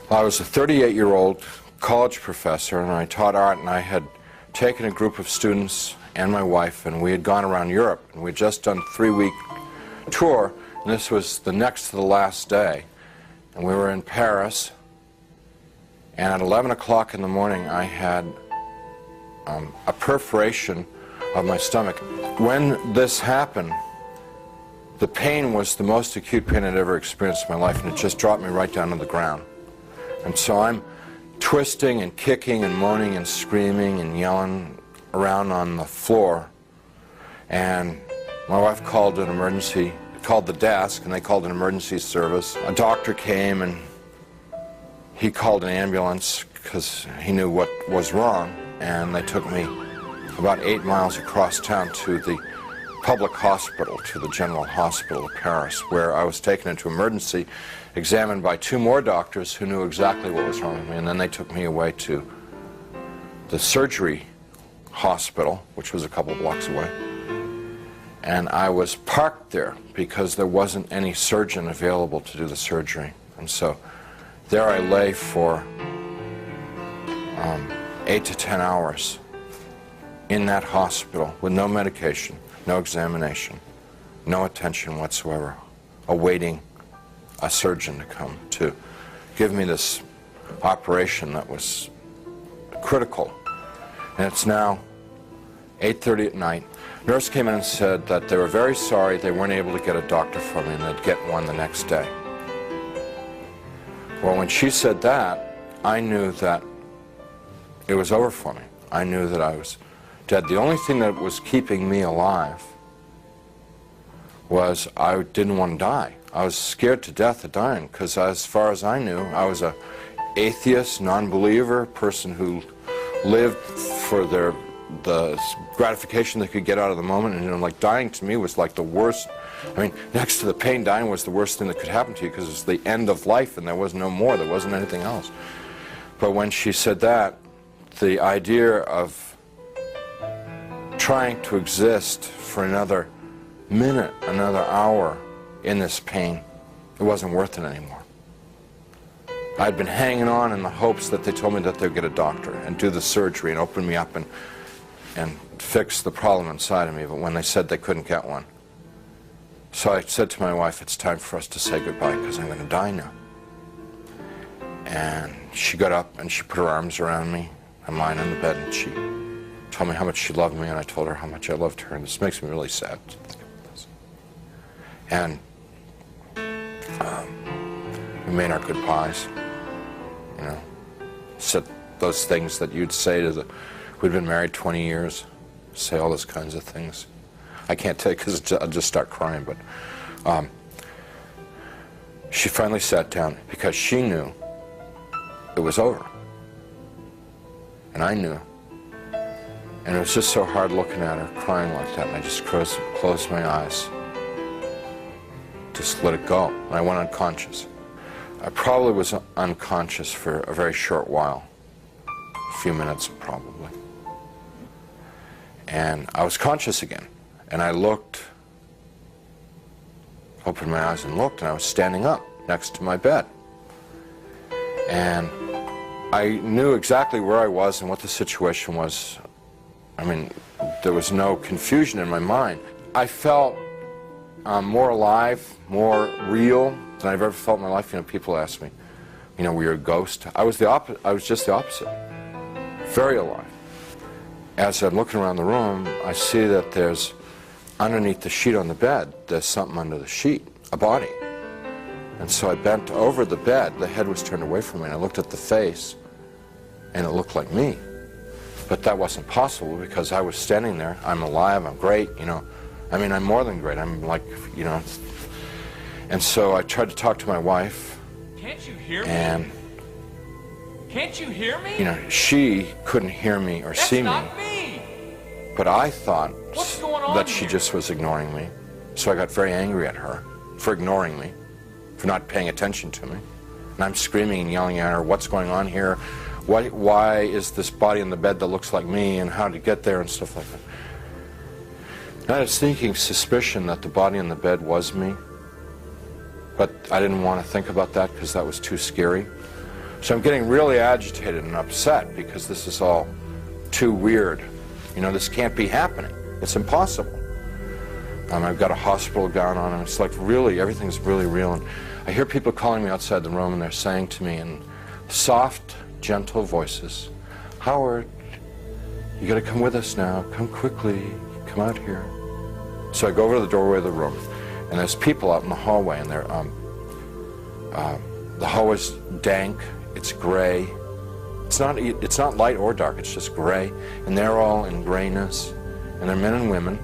I was a 38-year-old college professor, and I taught art, and I had taken a group of students and my wife, and we had gone around Europe, and we had just done a 3-week tour, and this was the next to the last day. And we were in Paris, and at 11 o'clock in the morning I had a perforation of my stomach. When this happened, the pain was the most acute pain I'd ever experienced in my life, and it just dropped me right down to the ground. And so I'm twisting and kicking and moaning and screaming and yelling around on the floor, and my wife called the desk, and they called an emergency service. A doctor came, and he called an ambulance because he knew what was wrong, and they took me about 8 miles across town to the public hospital, to the General Hospital of Paris, where I was taken into emergency, examined by 2 more doctors who knew exactly what was wrong with me, and then they took me away to the surgery hospital, which was a couple blocks away. And I was parked there because there wasn't any surgeon available to do the surgery. And so there I lay for 8 to 10 hours in that hospital with no medication, no examination, no attention whatsoever, awaiting a surgeon to come to give me this operation that was critical. And it's now 8:30 at night. Nurse came in and said that they were very sorry they weren't able to get a doctor for me and they'd get one the next day. Well, when she said that, I knew that it was over for me. I knew that I was dead. The only thing that was keeping me alive was I didn't want to die. I was scared to death of dying because as far as I knew, I was an atheist, non-believer, person who lived for the gratification they could get out of the moment, and like dying to me was like the worst. I mean, next to the pain, dying was the worst thing that could happen to you because it was the end of life and there was no more, there wasn't anything else. But when she said that, the idea of trying to exist for another minute, another hour in this pain, it wasn't worth it anymore. I'd been hanging on in the hopes that they told me that they'd get a doctor and do the surgery and open me up and fix the problem inside of me, but when they said they couldn't get one. So I said to my wife, it's time for us to say goodbye because I'm going to die now. And she got up and she put her arms around me. I'm lying on the bed and she told me how much she loved me, and I told her how much I loved her, and this makes me really sad to think about this. And we made our goodbyes, you know, said those things that you'd say to we'd been married 20 years, say all those kinds of things. I can't tell you because I'll just start crying, but she finally sat down because she knew it was over. And I knew. And it was just so hard looking at her, crying like that, and I just closed my eyes. Just let it go. And I went unconscious. I probably was unconscious for a very short while. A few minutes, probably. And I was conscious again. And I looked, opened my eyes and looked, and I was standing up next to my bed. And I knew exactly where I was and what the situation was. I mean, there was no confusion in my mind. I felt more alive, more real than I've ever felt in my life. You know, people ask me, you know, were you a ghost? I was just the opposite. Very alive. As I'm looking around the room, I see that there's, underneath the sheet on the bed, there's something under the sheet, a body. And so I bent over the bed, the head was turned away from me, and I looked at the face, and it looked like me. But that wasn't possible because I was standing there, I'm alive, I'm great, you know. I mean, I'm more than great, I'm like, you know. And so I tried to talk to my wife. Can't you hear me? And, can't you hear me? you know, she couldn't hear me or see me. That's not me! But I thought What's going on that she here? just was ignoring me. So I got very angry at her for ignoring me, for not paying attention to me. And I'm screaming and yelling at her, what's going on here? Why is this body in the bed that looks like me, and how to get there and stuff like that. And I had a sneaking suspicion that the body in the bed was me, but I didn't want to think about that because that was too scary. So I'm getting really agitated and upset because this is all too weird. You know, this can't be happening. It's impossible. I've got a hospital gown on, and it's like really, everything's really real. And I hear people calling me outside the room, and they're saying to me in soft, gentle voices, "Howard, you gotta come with us now. Come quickly. Come out here." So I go over to the doorway of the room, and there's people out in the hallway, and they're, the hallway's dank, it's gray. It's not light or dark, it's just gray, and they're all in grayness, and they're men and women,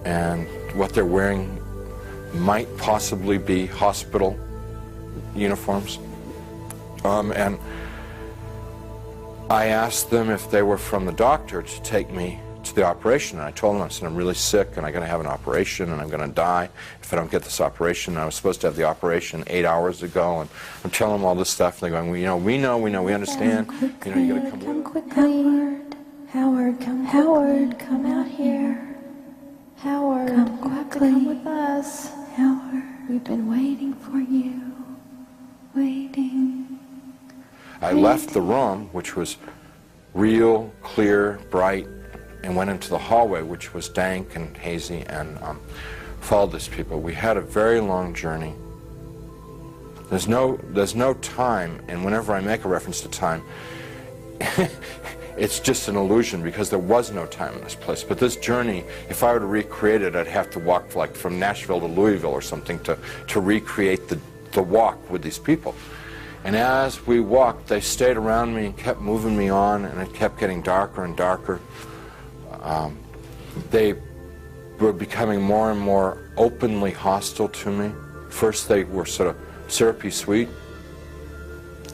and what they're wearing might possibly be hospital uniforms. And I asked them if they were from the doctor to take me to the operation, and I told them, I said, I'm really sick and I'm going to have an operation and I'm going to die if I don't get this operation. And I was supposed to have the operation 8 hours ago, and I'm telling them all this stuff, and they're going, well, we know, we understand. You know, you got to come quickly. Howard, come out here. Howard, come quickly. Come with us. Howard, we've been waiting for you. Waiting. I left the room, which was real, clear, bright, and went into the hallway, which was dank and hazy, and followed these people. We had a very long journey. There's no time, and whenever I make a reference to time, it's just an illusion, because there was no time in this place. But this journey, if I were to recreate it, I'd have to walk like from Nashville to Louisville or something to recreate the walk with these people. And as we walked, they stayed around me and kept moving me on, and it kept getting darker and darker. They were becoming more and more openly hostile to me. First they were sort of syrupy sweet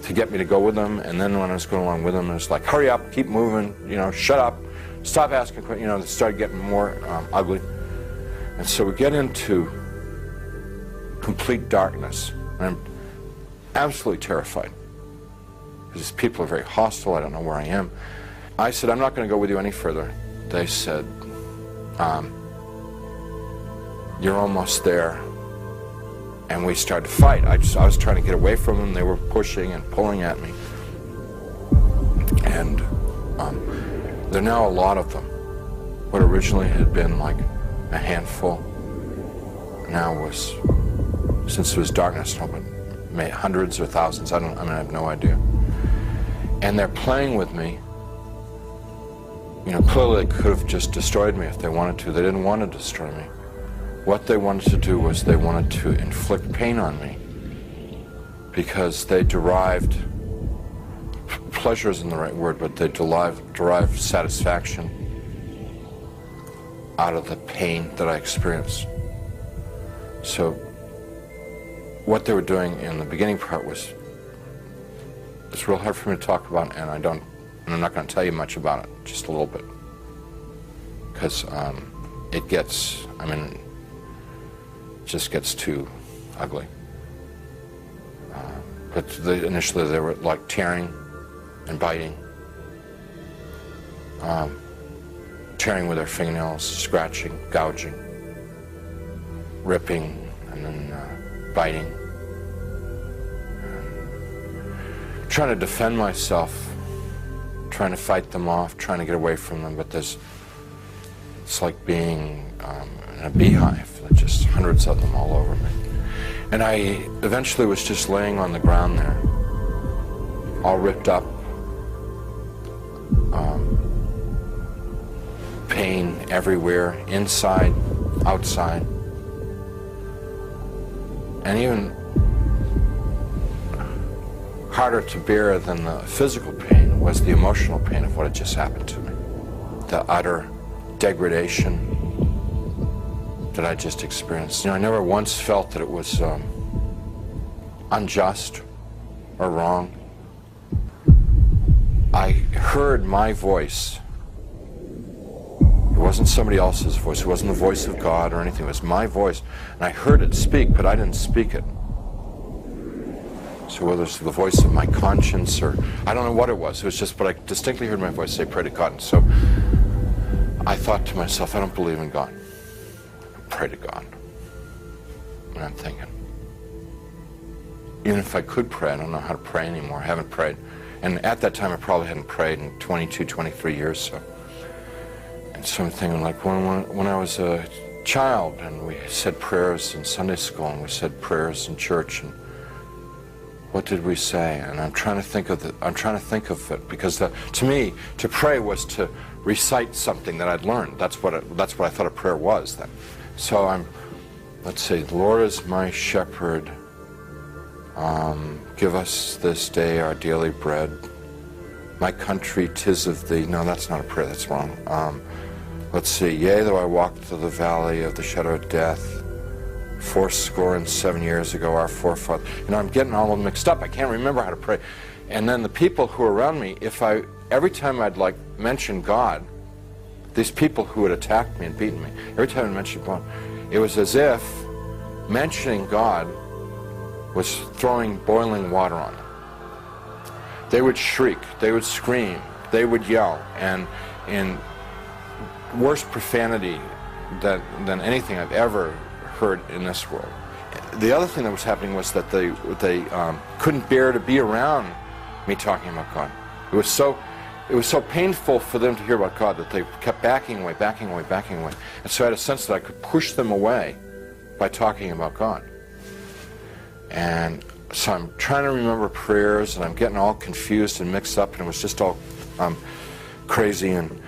to get me to go with them, and then when I was going along with them, it was like, hurry up, keep moving, you know, shut up, stop asking questions, you know, they started getting more ugly. And so we get into complete darkness, and I'm absolutely terrified, because these people are very hostile, I don't know where I am. I said, I'm not going to go with you any further. They said, you're almost there. And we started to fight. I was trying to get away from them. They were pushing and pulling at me. And there are now a lot of them. What originally had been like a handful now was, since it was darkness, hundreds or thousands. I have no idea. And they're playing with me. You know, clearly they could have just destroyed me if they wanted to. They didn't want to destroy me. What they wanted to do was they wanted to inflict pain on me, because they derived, pleasure isn't the right word, but they derived satisfaction out of the pain that I experienced. So what they were doing in the beginning part was, it's real hard for me to talk about, and I'm not going to tell you much about it, just a little bit, because it gets, just gets too ugly. But initially they were like tearing and biting, tearing with their fingernails, scratching, gouging, ripping, and then biting. Trying to defend myself, trying to fight them off, trying to get away from them, but it's like being in a beehive. Just hundreds of them all over me. And I eventually was just laying on the ground there, all ripped up, pain everywhere, inside, outside. And even harder to bear than the physical pain was the emotional pain of what had just happened to me. The utter degradation that I just experienced. You know, I never once felt that it was unjust or wrong. I heard my voice. It wasn't somebody else's voice. It wasn't the voice of God or anything. It was my voice. And I heard it speak, but I didn't speak it. So whether it's the voice of my conscience or, I don't know what it was just, but I distinctly heard my voice say, pray to God. And so I thought to myself, I don't believe in God. Pray to God. And I'm thinking, even if I could pray, I don't know how to pray anymore. I haven't prayed. And at that time, I probably hadn't prayed in 22, 23 years. So, and so I'm thinking, like, when I was a child, and we said prayers in Sunday school, and we said prayers in church, and what did we say? And I'm trying to think of it, because to me, to pray was to recite something that I'd learned. That's what I thought a prayer was then. So let's see, the Lord is my shepherd. Give us this day our daily bread. My country, 'tis of thee. No, that's not a prayer, that's wrong. Let's see, yea, though I walk through the valley of the shadow of death, 77 years ago, our forefathers. You know, I'm getting all mixed up. I can't remember how to pray. And then the people who are around me, every time I'd like mention God, these people who had attacked me and beaten me, every time I mentioned God, it was as if mentioning God was throwing boiling water on them. They would shriek, they would scream, they would yell, and in worse profanity than anything I've ever heard in this world. The other thing that was happening was that they couldn't bear to be around me talking about God. It was so painful for them to hear about God that they kept backing away, backing away, backing away. And so I had a sense that I could push them away by talking about God. And so I'm trying to remember prayers, and I'm getting all confused and mixed up, and it was just all crazy, and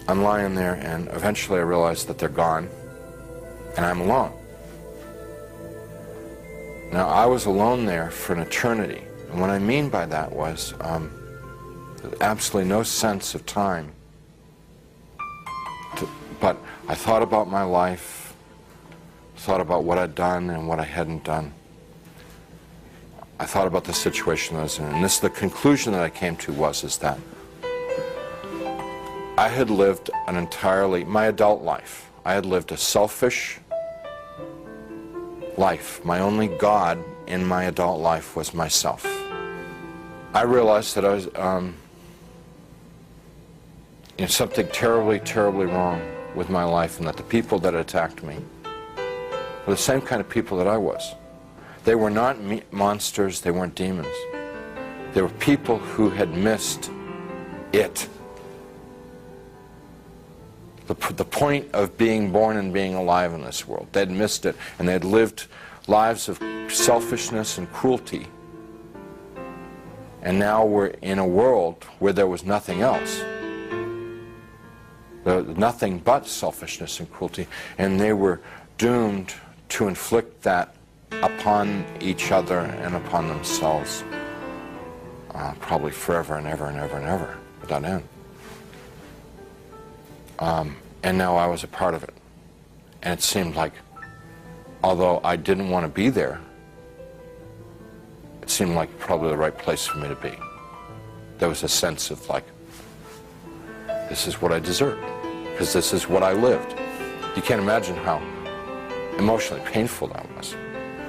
I'm lying there, and eventually I realized that they're gone, and I'm alone. Now, I was alone there for an eternity, and what I mean by that was absolutely no sense of time. But I thought about my life, thought about what I'd done and what I hadn't done. I thought about the situation I was in, and the conclusion that I came to is that I had lived my adult life. I had lived a selfish life. My only God in my adult life was myself. I realized that I was something terribly, terribly wrong with my life, and that the people that attacked me were the same kind of people that I was. They were not monsters, they weren't demons. They were people who had missed it. The point of being born and being alive in this world. They'd missed it, and they'd lived lives of selfishness and cruelty. And now we're in a world where there was nothing else. Nothing but selfishness and cruelty, and they were doomed to inflict that upon each other and upon themselves, probably forever and ever and ever and ever, without end. And now I was a part of it. And it seemed like, although I didn't want to be there, it seemed like probably the right place for me to be. There was a sense of like, this is what I deserved, because this is what I lived. You can't imagine how emotionally painful that was.